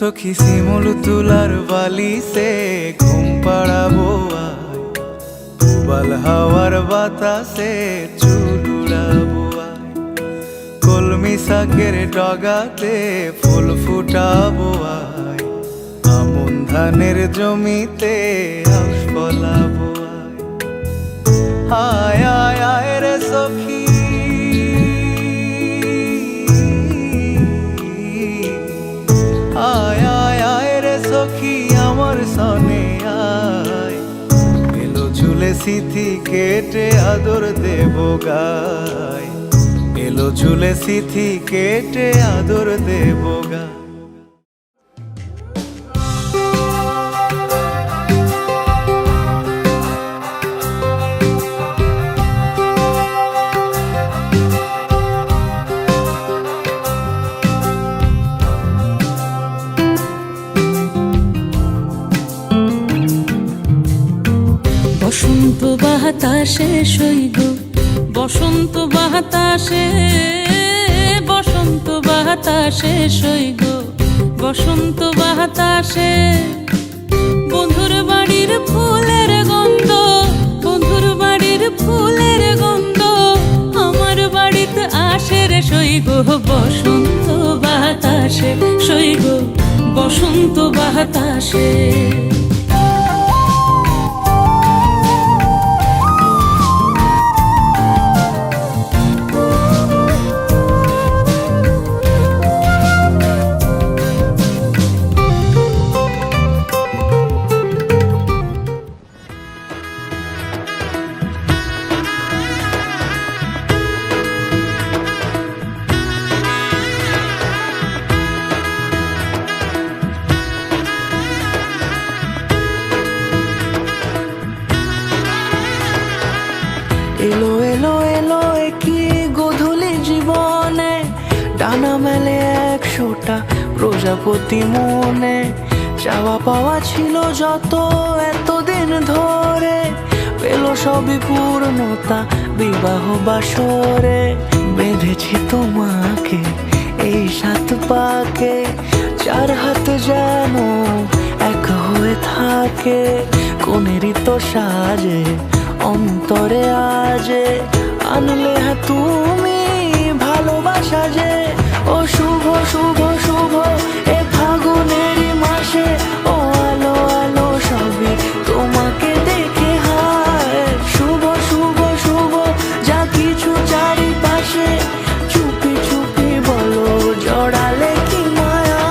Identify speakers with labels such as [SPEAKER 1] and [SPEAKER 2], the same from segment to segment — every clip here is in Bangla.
[SPEAKER 1] সখী শিমুল তুলার বালিতে ঘুম পাড়াবো আয়, উবাল হাওয়ার বাতাসে চুল উড়াবো আয়, কলমি শাকের ডগাতে ফুল ফুটাবো আয়, আমন ধানের জমিতে আউশ ফলাবো আয়। আয় আয় আয় রে সখী, আয় আয় আয় রে সখী আমার সনে আয়, এলো ঝুলে সিথি কেটে আদর দেব গায়, এলো ঝুলে সিথি কেটে আদর দেব গায়।
[SPEAKER 2] বসন্ত বাতাসে সইগ, বসন্ত বাতাসে, বসন্ত বাতাসে সইগ, বসন্ত বাতাসে বন্ধুর বাড়ির ফুলের গন্ধ, বন্ধুর বাড়ির ফুলের গন্ধ আমার বাড়িতে আসে রে সইগ। বসন্ত বাতাসে সইগ, বসন্ত বাতাসে।
[SPEAKER 3] এলো এলো এলো কি গোধূলি জীবনে, ডানা মেলে 100টা প্রজাপতি মনে, চাওয়া পাওয়া ছিল যত এতদিন ধরে, পেল সবই পূর্ণতা বিবাহ বাসরে। বেঁধেছি তোমাকে এই 7 পাকে, 4 হাত যেন এক হয়ে থাকে, কোনেরই তো সাজে অন্তরে আজে, আনলে হ্যাঁ তুমি ভালোবাসা যে। ও শুভ শুভ শুভ এ ফাগুনেরই মাসে, ও আলো আলো সবই তোমাকে দেখে হায়। শুভ শুভ শুভ যা কিছু চারিপাশে, চুপি চুপি বলো জড়ালে কি মায়া।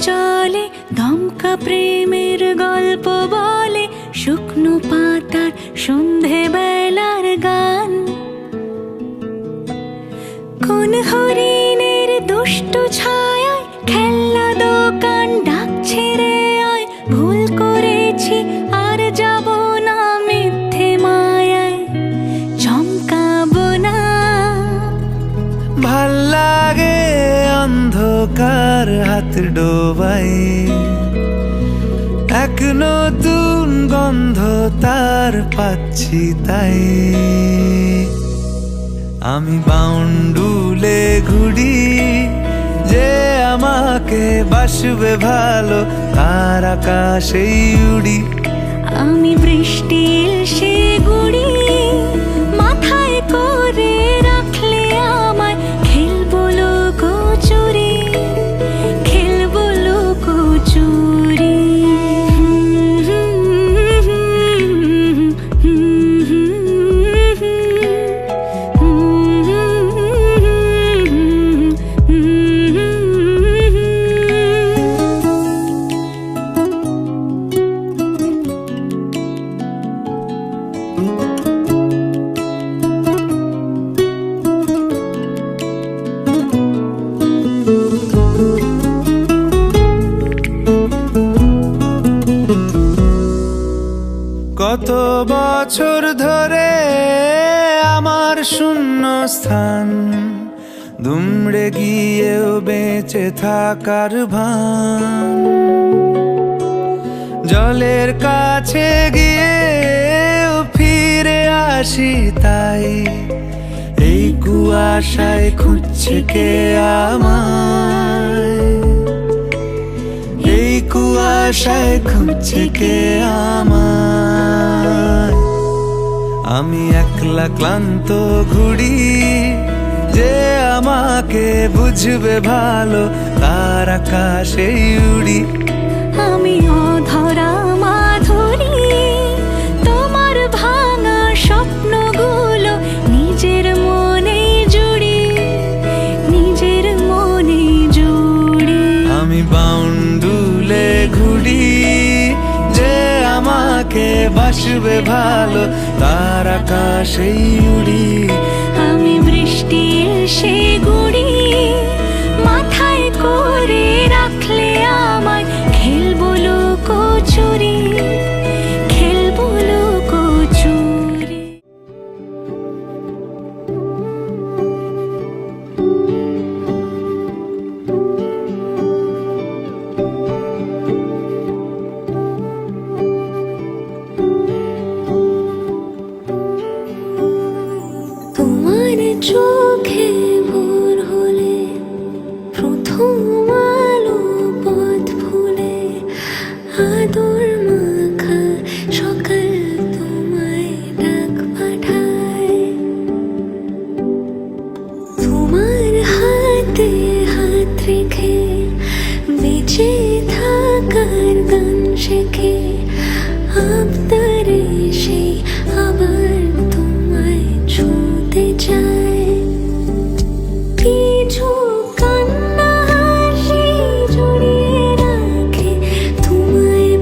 [SPEAKER 2] চলে দমকা প্রেমের গল্প বলে, শুকনো পাতার সন্ধে বেলার গান, কোন হরিণের দুষ্ট ছায়ায় খেলনা দোকান ডাকছে রে আয়। ভুল করেছি আর যাব না মিথ্যে মায়ায়, চমকাবো না।
[SPEAKER 1] ভাল লাগে অন্ধকার হাত ডোবাই, এক নতুন গন্ধ তার পাচ্ছি তাই। আমি বাউন্ডুলে ঘুরি, যে আমাকে বাসবে ভালো তার আকাশেই উড়ি।
[SPEAKER 2] আমি বৃষ্টির সে গুড়ি মাথায় করে রাখলে আমায়, খেলবো লুকোচুরি, খেলবো লুকোচুরি।
[SPEAKER 1] কত বছর ধরে আমার শূন্য স্থান দুমড়ে গিয়েও বেঁচে থাকার ভান, জলের কাছে গিয়ে ফিরে আসি তাই এই কুয়াশায় খুঁজছে কে আমায়, এই কুয়াশায় খুঁজছে কে আমায়। আমি একলা ক্লান্ত ঘুরি, যে আমাকে বুঝবে ভালো তার আকাশেই উড়ি।
[SPEAKER 2] আমি অধরা মাধুরী, তোমার ভাঙা স্বপ্নগুলো নিজের মনে জুড়ি, নিজের মনে জুড়ি।
[SPEAKER 1] আমি বাউন্ডুলে ঘুরি, যে আমাকে বাসবে ভালো তার আকাশেই উড়ি।
[SPEAKER 2] আমি বৃষ্টি এসে গুড়ি, মাথায় করে রাখলে আমায় খেলবো লুকোচুরি, খেলবো লুকোচুরি। তোমার চোখে ভোর হলে প্রথম আলো পথ ভুলে আদর মাখা সকাল তোমায় ডাক পাঠায়। তোমার হাতে হাত রেখে বেঁচে থাকার গান শেখে আবদারে সেই আবার তোমায় ছুঁতে চায়। কিছু কান্না হাসি জড়িয়ে রাখে তোমায়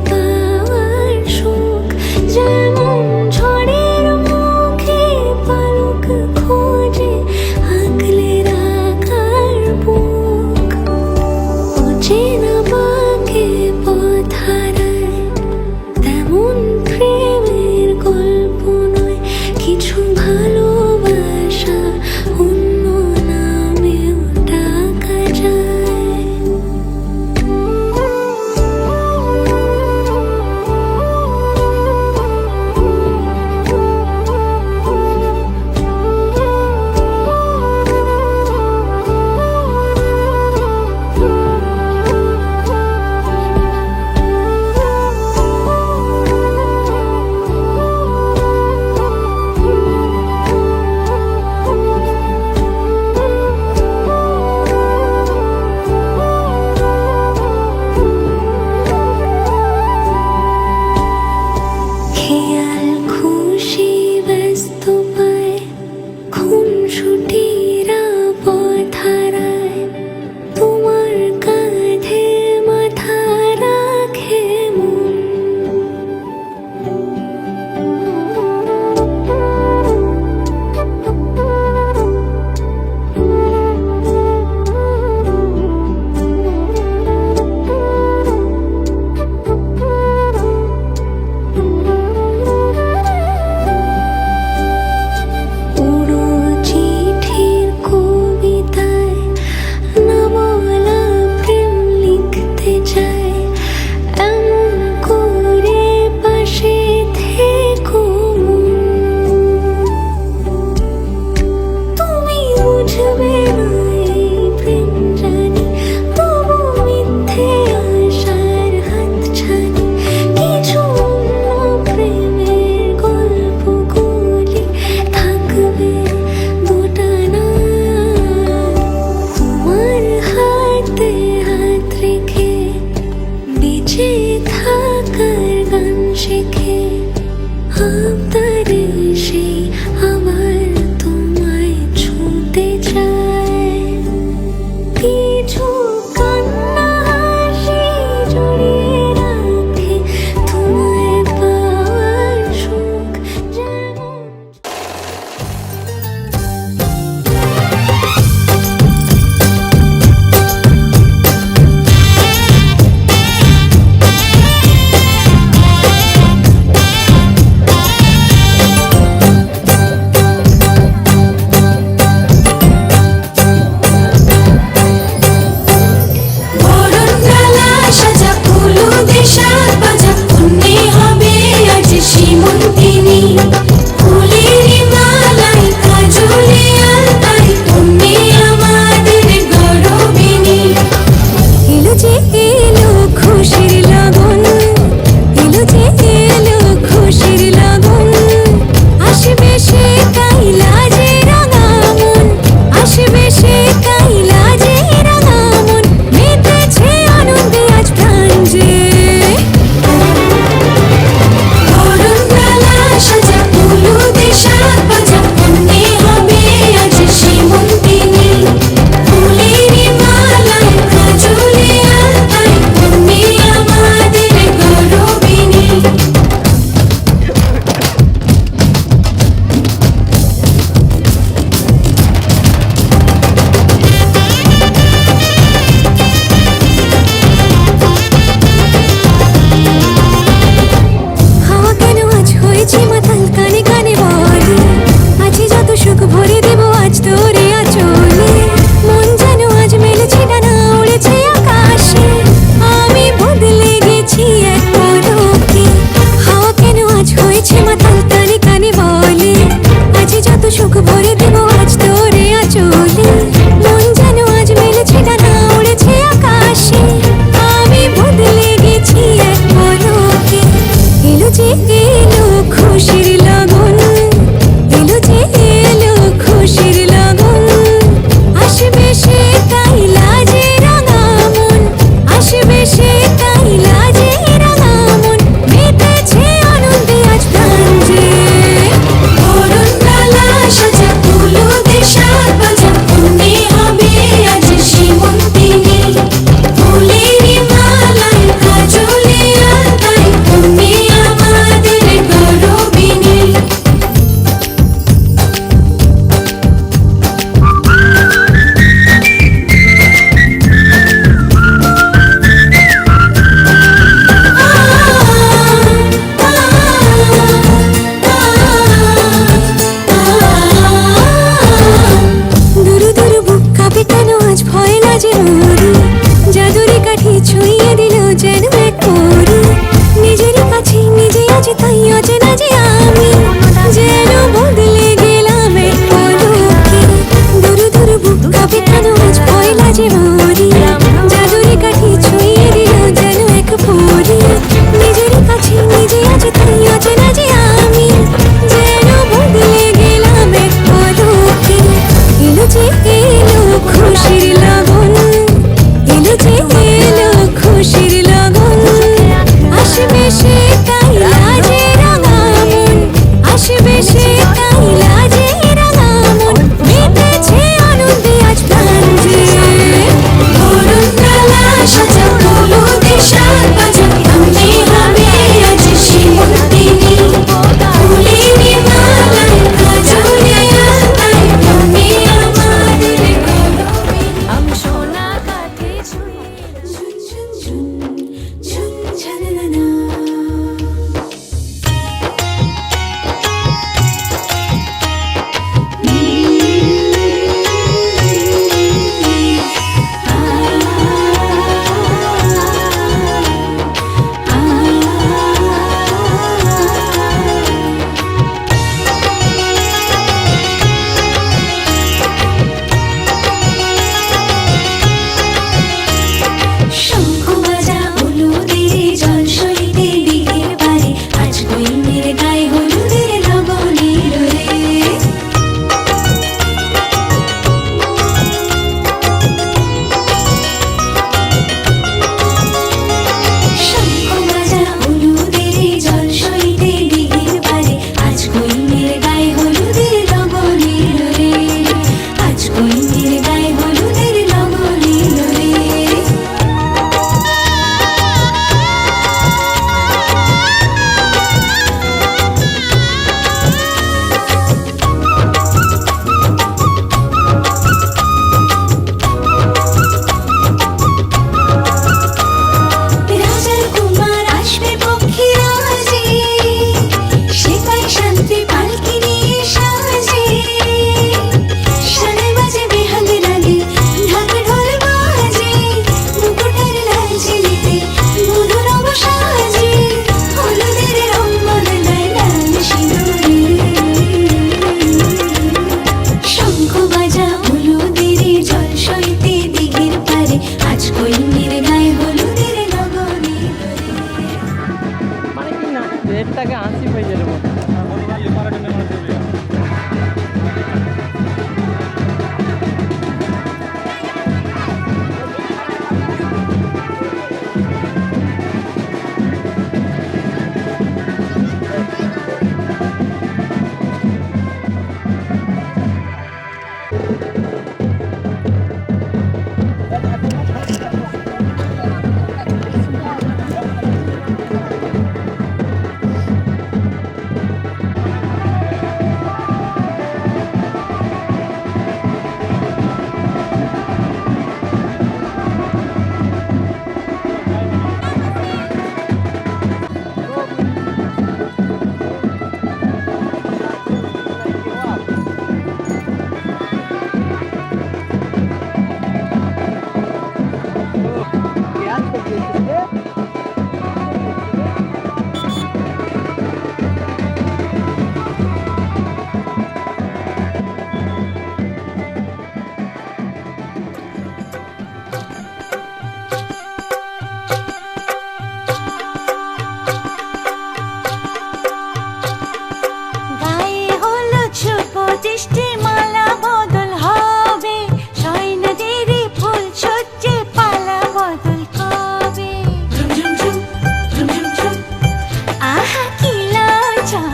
[SPEAKER 4] পেটটাকে হাসি পেয়ে গেল
[SPEAKER 2] গায়ে হলুদ শুভ দৃষ্টি মালা বদল হবে সৈন্যদেরই ফুল সজ্জে পালা বদল কবে আহা কি লজ্জা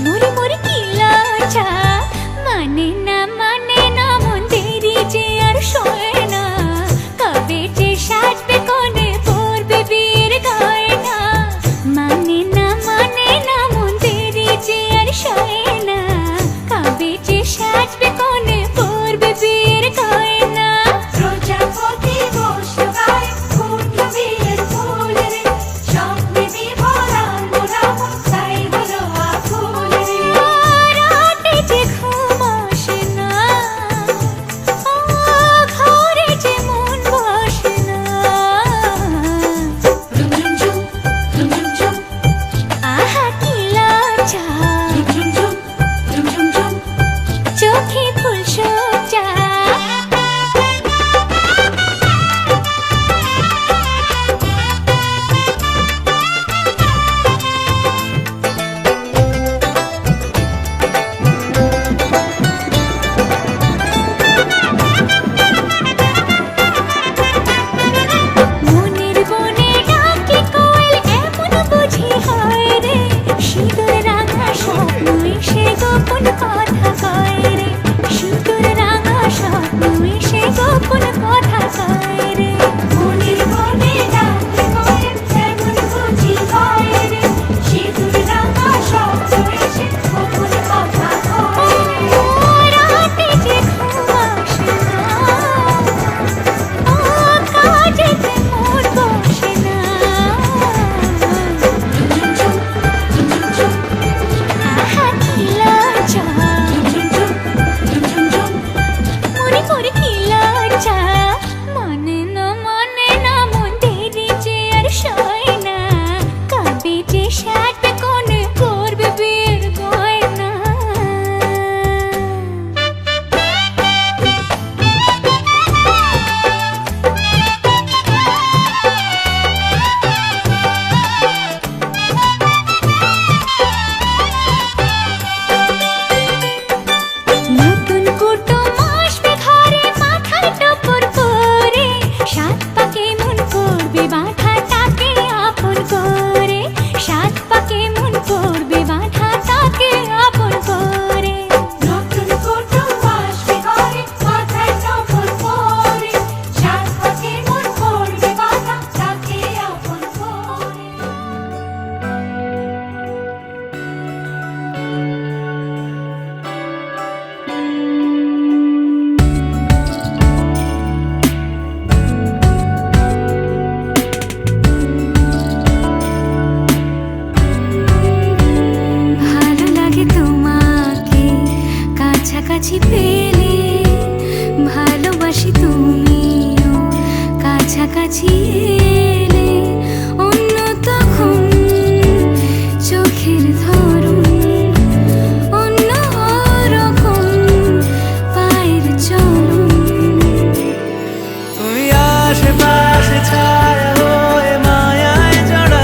[SPEAKER 2] মুড়ি মুড়ি কি লজ্জা মানে না মন দেরি যে আর সয় না কবে যে সাজবে কোনে পরবে বিয়ের গয়না মানে না মন দেরি যে আর সয় না কবে যে সাজবে কোনে পরবে বিয়ের গয়না প্রজাপতি বসলো গায়ে ফুটলো বিয়ের ফুল রে স্বপ্নে বিভরা মোরা তাই হলো আকুল রে রাতে যে ঘুম আসে না ঘরে যে মন বসে না আহা কি লজ্জা চোখে ফুল সজ্জা মনের বনে ডাকে কোয়েল এমন বুঝি হয় রে সিঁদুর রাঙা স্বপ্ন এসে গোপন কথা কয় রে সিঁদুর রাঙা স্বপ্ন এসে গোপন কথা কয় রে মনের বনে ডাকে কোয়েল এমন বুঝি হয় রে সিঁদুর রাঙা স্বপ্ন এসে গোপন কথা কয় রে রাতে যে ঘুম আসে না কাজেতে মন বসে না আহা কি লজ্জা মুড়ি মুড়ি কি লজ্জা মানে না মন দেরি যে আর সয় না কবে যে সাজবে কোনে করবে বিয়ের গয়না নতুন কুটুম আসবে ঘরে মাথায় টপর করে সাত পাকে মন করবে বাঁধা তাকে আপন করে সাত পাকে মন করবে বাঁধা তাকে আপন করে নতুন কুটুম আসবে ঘরে মাথায় টপর করে সাত পাকে মন করবে বাঁধা তাকে আপন করে ভালো লাগে তোমাকে কাছাকাছি পেলে ভালোবাসি তুমিও কাছাকাছি এলে অন্য তখন চোখের ধরন অন্য রকম পায়ের চলন
[SPEAKER 1] তুমি আশেপাশে ছায়া হয়ে মায়ায় জড়া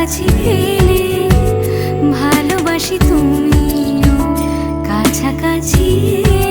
[SPEAKER 2] কাছাকাছি এলে ভালোবাসি তুমিও কাছাকাছি এলে।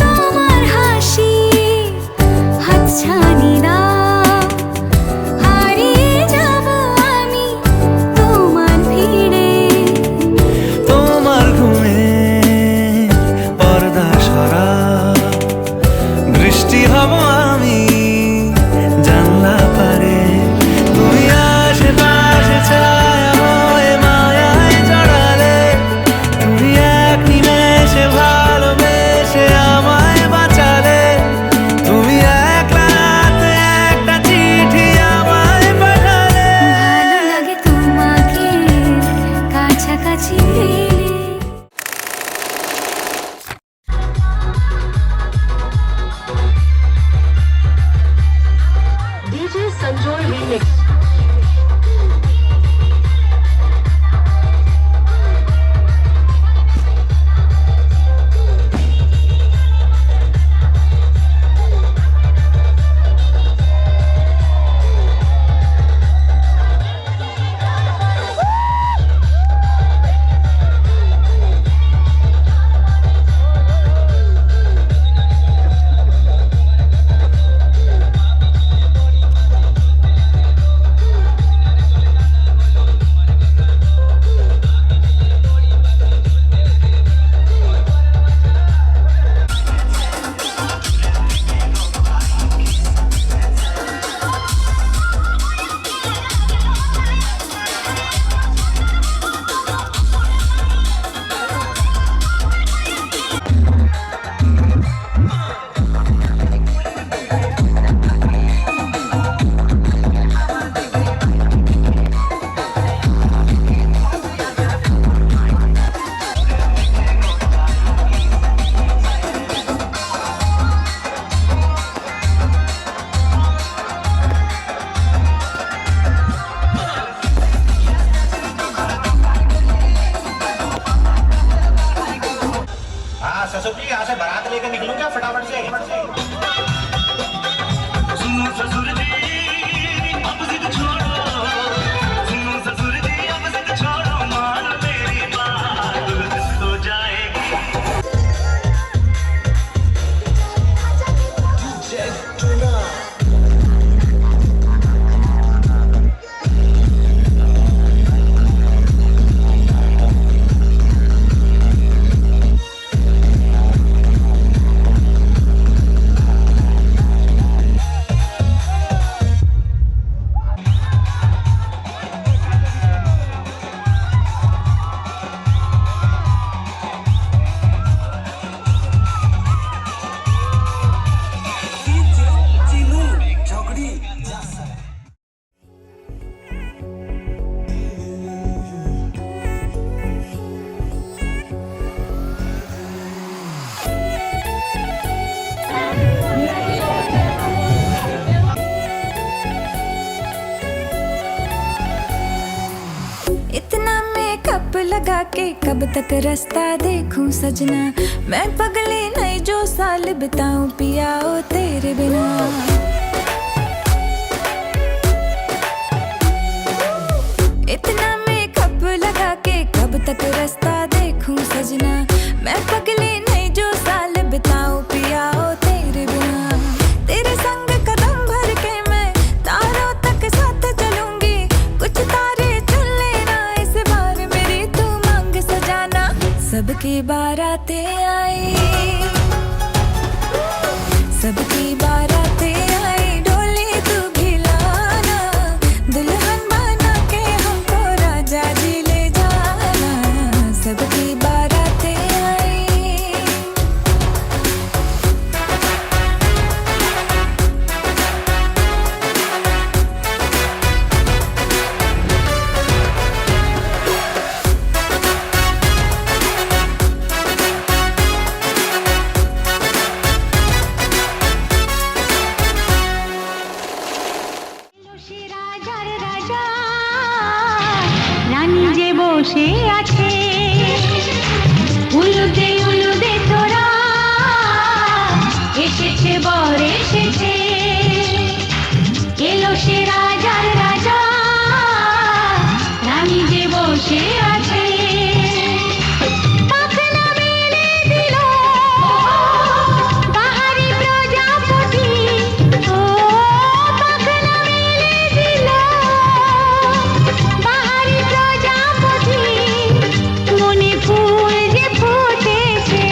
[SPEAKER 2] তোমার হাসি হাতছানি দাও, হারিয়ে যাব আমি তোমার ভিড়ে।
[SPEAKER 1] তোমার ঘুমে পর্দা সরা, বৃষ্টি হব আমি জানলা পারে। তুমি আশেপাশে ছায়া হয়ে মায়ায় জড়ালে, তুমি এক নিমেষে ভালোবেসে আমায় বাঁচালে। তুমি একলা রাতে একটা চিঠি আমায় পাঠালে।
[SPEAKER 2] ভালো লাগে তোমাকে কাছাকাছি পেলে।
[SPEAKER 4] DJ Sanjoy Remix.
[SPEAKER 5] हाँ ससुर जी यहाँ से बारात लेकर निकलूं क्या फटाफट से। सुनो ससुर जी अब जिद छोड़ो, सुनो ससुर जी अब जिद छोड़ो, मान मेरी बात दुल्हन तो जाएगी।
[SPEAKER 2] इतना मेकअप लगा के कब तक रास्ता देखूं सजना, मैं पगली नहीं जो साल बिताऊं पिया ओ तेरे बिना। इतना मेकअप लगा के कब तक रास्ता देखूं सजना, मैं पगली नहीं जो साल बिताऊं पिया ओ तेरे बिना। तेरे संग कदम भर के मैं तारों तक साथ चलूंगी, कुछ तारे चुन लेना इस बार मेरी तू मांग सजाना। सबकी बारातें आई, सबकी बारातें आई, डोली तू भी लाना, दुल्हन बना के हमको राजा जी ले जाना। सबकी बारातें आई। বসে আছে উলুদে তোরা এসেছে বর এসেছে এলো সে রাজার রাজা রানী যে বসে আছে পাখনা মেলে দিল বাহারি প্রজাপতি ও পাখনা মেলে দিল বাহারি প্রজাপতি মনে ফুল যে ফুটেছে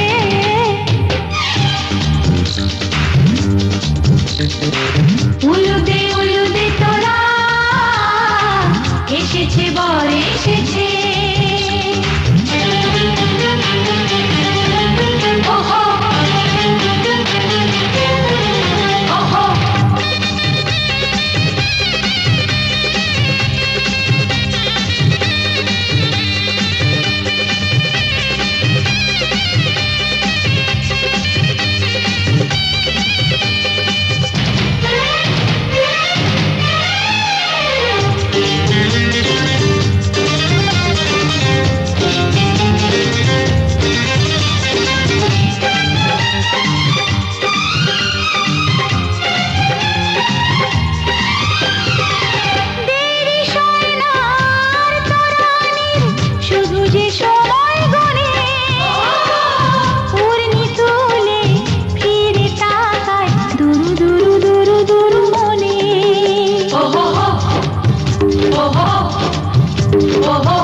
[SPEAKER 2] উলুদে তোরা এসেছে বর এসেছে ওহো ওহো দেরি সোনার তরানির শুধু যে সময় গনে উড়নি তুলে ফিরে তাকায় দুরু দুরু দুরু দুরু মনে ওহো ওহো ওহো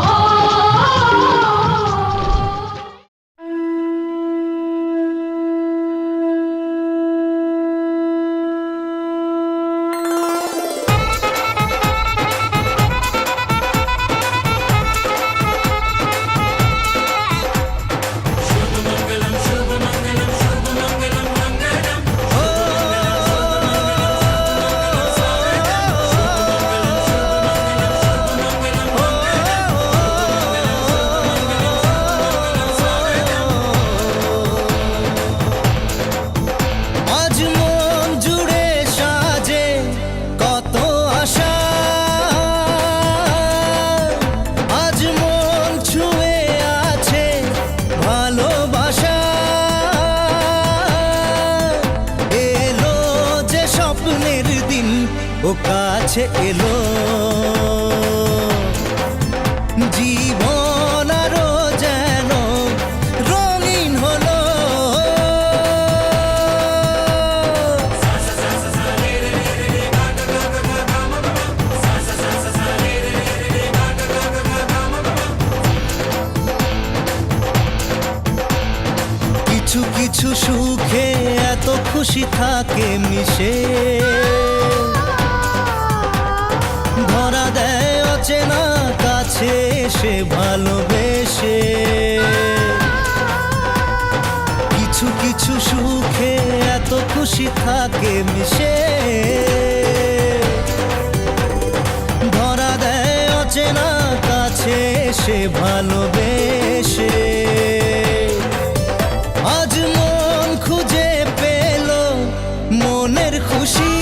[SPEAKER 1] আজ মন জুড়ে সাজে কত আশা আজ মন ছুঁয়ে আছে ভালোবাসা এলো যে স্বপ্নের দিন ও কাছে এলো জীবন আরো যেন রঙিন হলো কিছু কিছু সুখে এত খুশি থাকে মিশে ধরা দেয় অচেনা কাছে এসে ভালোবেসে কিছু কিছু সুখে এত খুশি থাকে মিশে ধরা দেয় অচেনা কাছে এসে ভালোবেসে আজ মন খুঁজে পেল মনের খুশি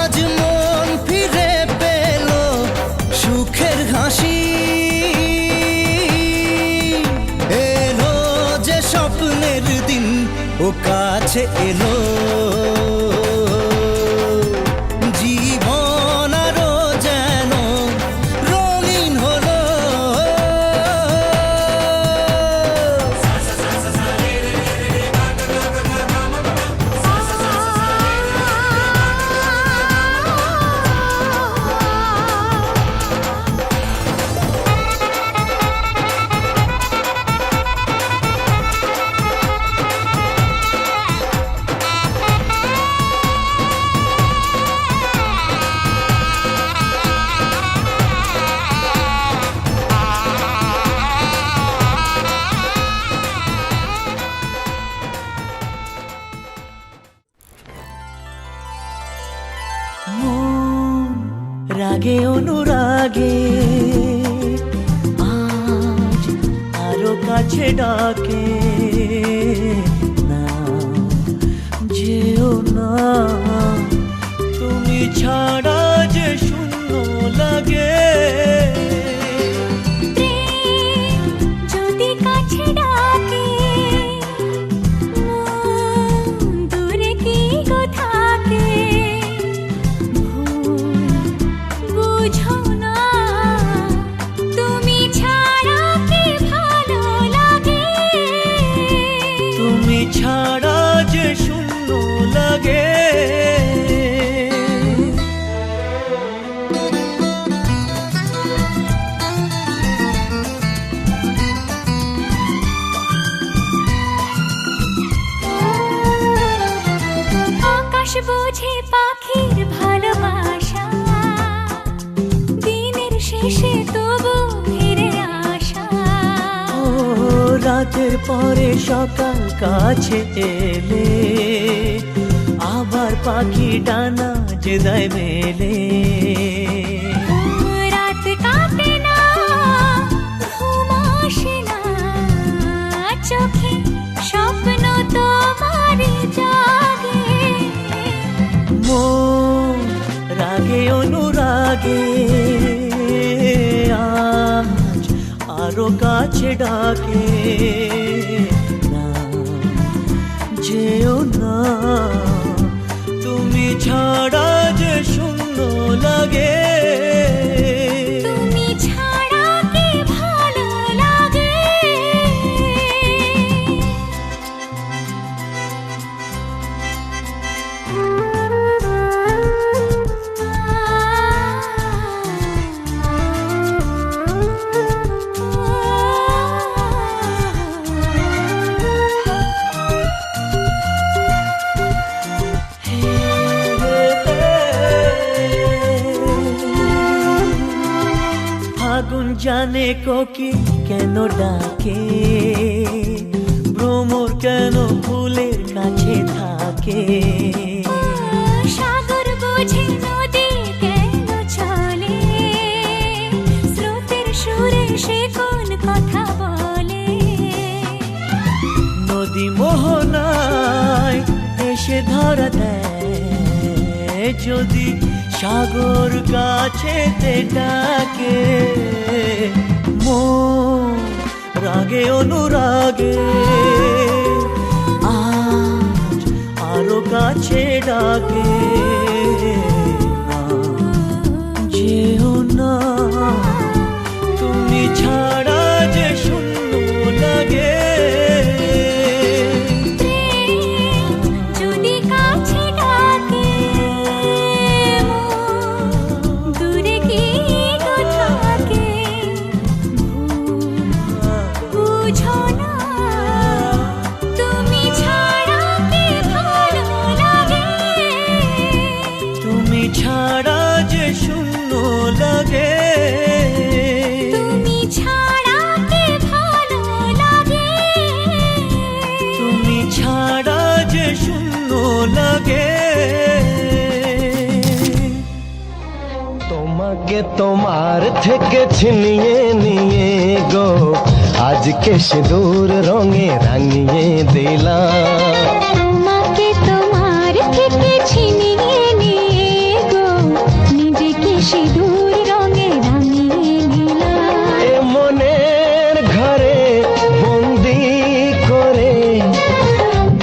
[SPEAKER 1] আজ মন ফিরে পেল সুখের হাসি এলো যে স্বপ্নের দিন ও কাছে এলো জীবন আরো যেন রঙিন হলো
[SPEAKER 3] রাগে অনুরাগে আজ আরো কাছে ডাকে না যেও না তুমি ছাড়া যে শূন্য লাগে
[SPEAKER 2] শেষে তবু ফিরে আসা।
[SPEAKER 3] ও রাতের পরে সকাল কাছে এলে আবার পাখি ডানা যে দেয় মেলে।
[SPEAKER 2] রাত কাটে না, ঘুম আসে না, চোখে স্বপ্ন তোমারই জাগে।
[SPEAKER 3] মন রাগে অনুরাগে আজ আরো কাছে ডাকে। না যেও না, তুমি ছাড়া যে শূন্য লাগে।
[SPEAKER 2] তুমি ছাড়া কি ভালো লাগে।
[SPEAKER 3] ফাগুন জানে কোকিল কেন ডাকে, ভ্রমর কেন ফুলের কাছে থাকে।
[SPEAKER 2] সাগর বোঝে নদী কেন চলে, স্রোতের সুরে সে কোন কথা বলে।
[SPEAKER 3] নদী মোহনায় এসে ধরা দেয় যদি সাগর কাছেতে ডাকে। মন রাগে অনুরাগে আজ আরো কাছে ডাকে। না যেও না, তুমি ছাড়া যে শূন্য লাগে।
[SPEAKER 2] যদি কাছে ডাকে মন দূরে কি গো থাকে। বুঝো না, তুমি ছাড়া কি ভালো লাগে।
[SPEAKER 3] তুমি ছাড়া যে শূন্য লাগে।
[SPEAKER 2] তুমি ছাড়া কি ভালো লাগে।
[SPEAKER 3] তুমি ছাড়া যে শূন্য লাগে।
[SPEAKER 6] তোমাকে তোমার থেকে ছিনিয়ে নিয়ে গো আজকে সিঁদুর রঙে রাঙিয়ে দিলাম।
[SPEAKER 2] তোমাকে তোমার থেকে ছিনিয়ে নিয়ে গো নিজেকে সিঁদুর রঙে রাঙিয়ে নিলাম।
[SPEAKER 6] এ মনের ঘরে বন্দি করে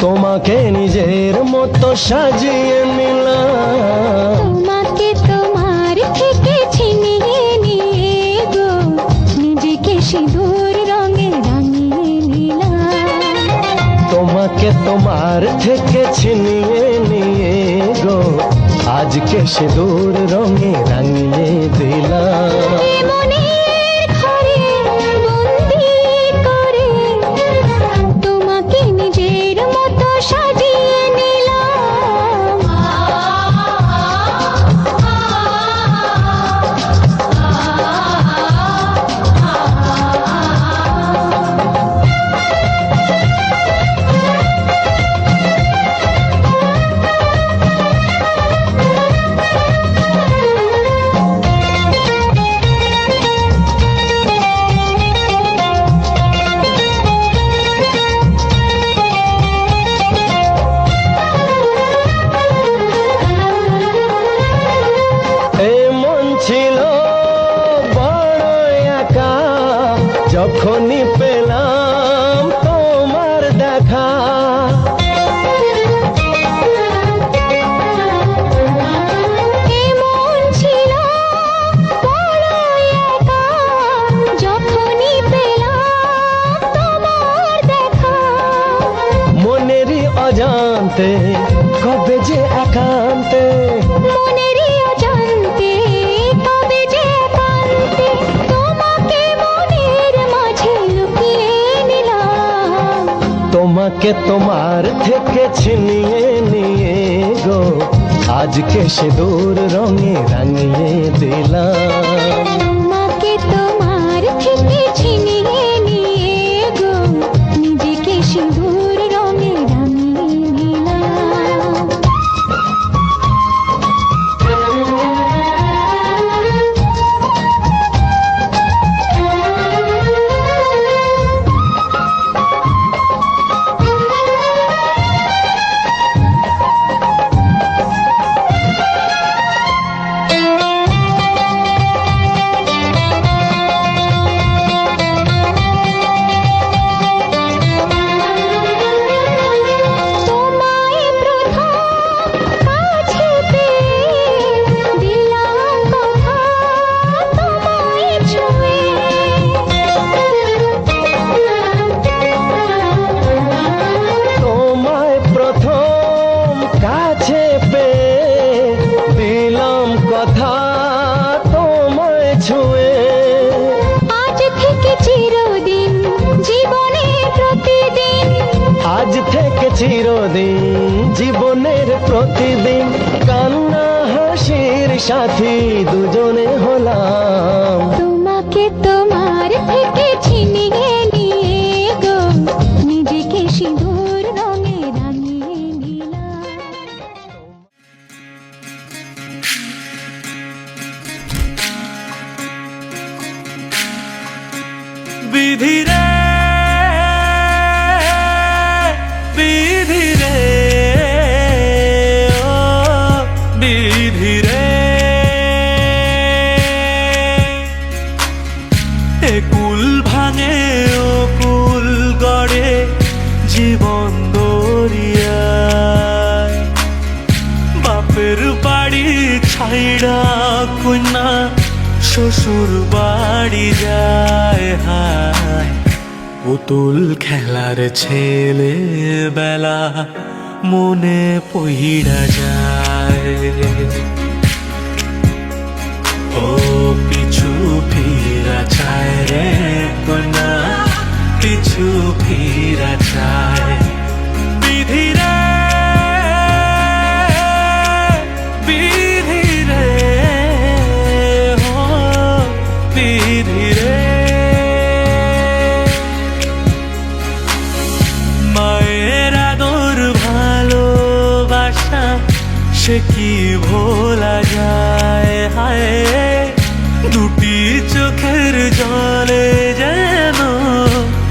[SPEAKER 6] তোমাকে নিজের মতো সাজিয়ে নিলাম।
[SPEAKER 2] তোমাকে তোমার থেকে ছিনিয়ে নিয়ে গো নিজেকে সিঁদুর রঙে রাঙিয়ে নিলাম।
[SPEAKER 6] তোমাকে তোমার থেকে ছিনিয়ে নিয়ে গো আজকে সিঁদুর রঙে রাঙিয়ে দিলাম।
[SPEAKER 2] এ মনের ঘরে বন্দি করে তোমাকে নিজের মতো সাজিয়ে নিলাম।
[SPEAKER 6] এই মন ছিল বড় একা যখনই পেলাম তোমার দেখা।
[SPEAKER 2] এমন ছিল বড় একা যখনই পেলাম তোমার দেখা।
[SPEAKER 6] মনেরই অজান্তে কবে যে একান্তে
[SPEAKER 2] মনেরই অজান্তে কবে যে একান্তে তোমাকে মনের মাঝে লুকিয়ে নিলাম।
[SPEAKER 6] তোমাকে তোমার থেকে ছিনিয়ে নিয়ে গো আজকে সিঁদুর রঙে রাঙিয়ে দিলাম। থেকে চিরদিন জীবনের প্রতিদিন কান্না হাসির সাথী দুজনে হলাম।
[SPEAKER 2] তোমাকে তোমার থেকে ছিনিয়ে নিয়ে গো নিজেকে সিঁদুর রঙে রাঙিয়ে নিলাম।
[SPEAKER 3] বিধি রে বিধি রে ও বিধি রে, এ কুল ভাঙে ও কুল গড়ে জীবন দরিয়ায়, বাপের বাড়ি ছাইড়া কন্যা শ্বশুর বাড়ি যায় হায়, পুতুল খেলার ছেলে বেলা মনে পইড়া যায়। ও পিছু ফিরা চায় রে কন্যা, পিছু ফিরা চায়। বিধি রে বিধি রে ও বিধি রে, মায়ের আদর ভালোবাসা সে কি ভোলা যায় হায়, দুটি চোখের জলে যেন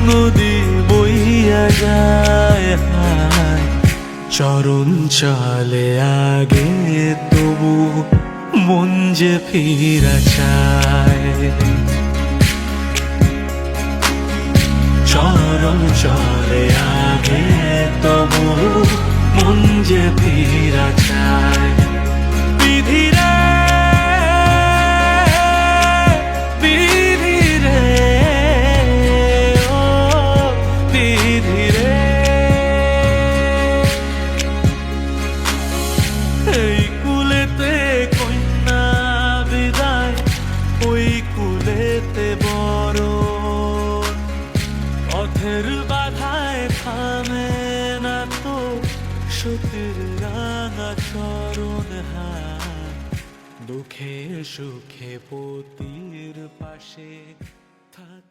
[SPEAKER 3] নদী বইয়া যায় হায়, চরণ চলে আগে তবু মন যে ফিরা চায়, চরণ চলে আগে তবু মন যে ফিরা চায়। বিধি রে বিধি রে ও বিধি রে, এই কুলেতে কন্যা বিদায়, ওই কুলেতে বড় পথের বাধায় থামে না তো সতীর রাঙা চরণ হায়, দুঃখে সুখে পতির পাশে থাক।